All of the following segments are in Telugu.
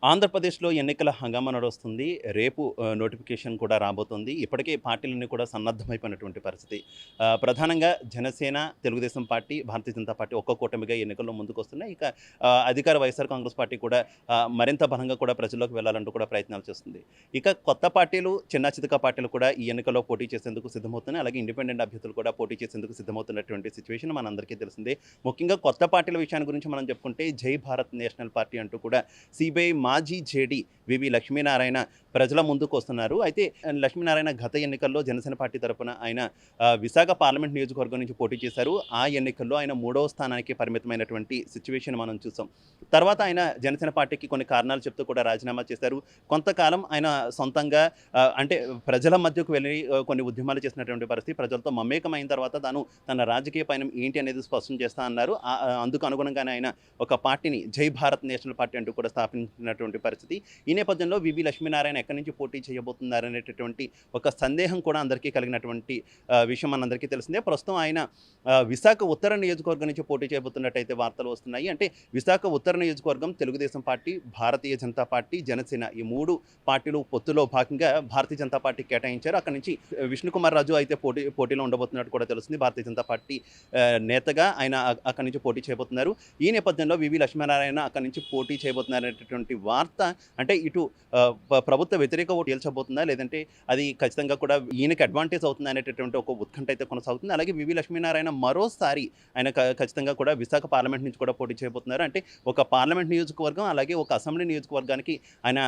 ఆంధ్రప్రదేశ్‌లో ఎన్నికల హంగామా నడుస్తుంది. రేపు నోటిఫికేషన్ కూడా రాబోతుంది. ఇప్పటికే పార్టీలన్నీ కూడా సన్నద్ధమైపోయినటువంటి పరిస్థితి. ప్రధానంగా జనసేన, తెలుగుదేశం పార్టీ, భారతీయ జనతా పార్టీ ఒక్క కూటమిగా ఎన్నికల్లో ముందుకొస్తున్నాయి. ఇక అధికార వైఎస్ఆర్ కాంగ్రెస్ పార్టీ కూడా మరింత బలంగా కూడా ప్రజల్లోకి వెళ్ళాలంటూ కూడా ప్రయత్నాలు చేస్తుంది. ఇక కొత్త పార్టీలు, చిన్న చితక పార్టీలు కూడా ఈ ఎన్నికల్లో పోటీ చేసేందుకు సిద్ధమవుతున్నాయి. అలాగే ఇండిపెండెంట్ అభ్యర్థులు కూడా పోటీ చేసేందుకు సిద్ధమవుతున్నటువంటి సిట్యుయేషన్ మనందరికీ తెలిసిందే. ముఖ్యంగా కొత్త పార్టీల విషయాన్ని గురించి మనం చెప్పుకుంటే జై భారత్ నేషనల్ పార్టీ అంటూ కూడా సిబిఐ మాజీ జేడీ వివి లక్ష్మీనారాయణ ప్రజల ముందుకు వస్తున్నారు. అయితే లక్ష్మీనారాయణ గత ఎన్నికల్లో జనసేన పార్టీ తరపున ఆయన విశాఖ పార్లమెంట్ నియోజకవర్గం నుంచి పోటీ చేశారు. ఆ ఎన్నికల్లో ఆయన 3వ స్థానానికి పరిమితమైనటువంటి సిట్యుయేషన్ మనం చూసాం. తర్వాత ఆయన జనసేన పార్టీకి కొన్ని కారణాలు చెప్తూ కూడా రాజీనామా చేశారు. కొంతకాలం ఆయన సొంతంగా అంటే ప్రజల మధ్యకు వెళ్ళి కొన్ని ఉద్యమాలు చేసినటువంటి పరిస్థితి. ప్రజలతో మమేకమైన తర్వాత తాను తన రాజకీయ పయనం ఏంటి అనేది స్పష్టం చేస్తా అన్నారు. అందుకు అనుగుణంగానే ఆయన ఒక పార్టీని జై భారత్ నేషనల్ పార్టీ అంటూ కూడా స్థాపించినటువంటి పరిస్థితి. ఈ నేపథ్యంలో వివి లక్ష్మీనారాయణ ఎక్కడి నుంచి పోటీ చేయబోతున్నారనేటటువంటి ఒక సందేహం కూడా అందరికీ కలిగినటువంటి విషయం మనందరికీ తెలిసిందే. ప్రస్తుతం ఆయన విశాఖ ఉత్తర నియోజకవర్గం నుంచి పోటీ చేయబోతున్నట్టయితే వార్తలు వస్తున్నాయి. అంటే విశాఖ ఉత్తర నియోజకవర్గం తెలుగుదేశం పార్టీ, భారతీయ జనతా పార్టీ, జనసేన ఈ 3 పార్టీలు పొత్తులో భాగంగా భారతీయ జనతా పార్టీ కేటాయించారు. అక్కడి నుంచి విష్ణుకుమార్ రాజు అయితే పోటీలో ఉండబోతున్నట్టు కూడా తెలుస్తుంది. భారతీయ జనతా పార్టీ నేతగా ఆయన అక్కడి నుంచి పోటీ చేయబోతున్నారు. ఈ నేపథ్యంలో వివి లక్ష్మీనారాయణ అక్కడి నుంచి పోటీ చేయబోతున్నారనేటటువంటి వార్త అంటే ఇటు ప్రభుత్వ వ్యతిరేక ఓటు తేల్చబోతుందా, లేదంటే అది ఖచ్చితంగా కూడా ఈయనకి అడ్వాంటేజ్ అవుతుంది అనేటటువంటి ఒక ఉత్కంఠ అయితే కొనసాగుతుంది. అలాగే వివి లక్ష్మీనారాయణ మరోసారి ఆయన ఖచ్చితంగా కూడా విశాఖ పార్లమెంట్ నుంచి కూడా పోటీ చేయబోతున్నారు. అంటే ఒక పార్లమెంట్ నియోజకవర్గం, అలాగే ఒక అసెంబ్లీ నియోజకవర్గానికి ఆయన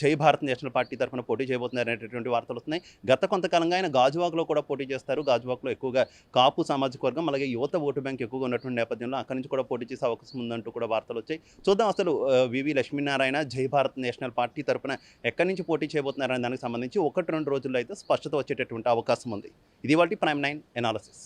జై భారత్ నేషనల్ పార్టీ తరఫున పోటీ చేయబోతున్నారు అనేటటువంటి వార్తలు వస్తున్నాయి. గత కొంతకాలంగా ఆయన గాజువాకలో కూడా పోటీ చేస్తారు. గాజువాకలో ఎక్కువగా కాపు సామాజిక వర్గం, అలాగే యువత ఓటు బ్యాంక్ ఎక్కువగా ఉన్నటువంటి నేపథ్యంలో అక్కడి నుంచి కూడా పోటీ చేసే అవకాశం ఉందంటూ కూడా వార్తలు వచ్చాయి. చూద్దాం అసలు వివి లక్ష్మీనారాయణ జై భారత్ నేషనల్ పార్టీ తరపున ఎక్కడి నుంచి పోటీ చేయబోతున్నారనే దానికి సంబంధించి 1-2 రోజుల్లో అయితే స్పష్టత వచ్చేటటువంటి అవకాశం ఉంది. ఇది వాటి ప్రైమ్ 9 ఎనాలిసిస్.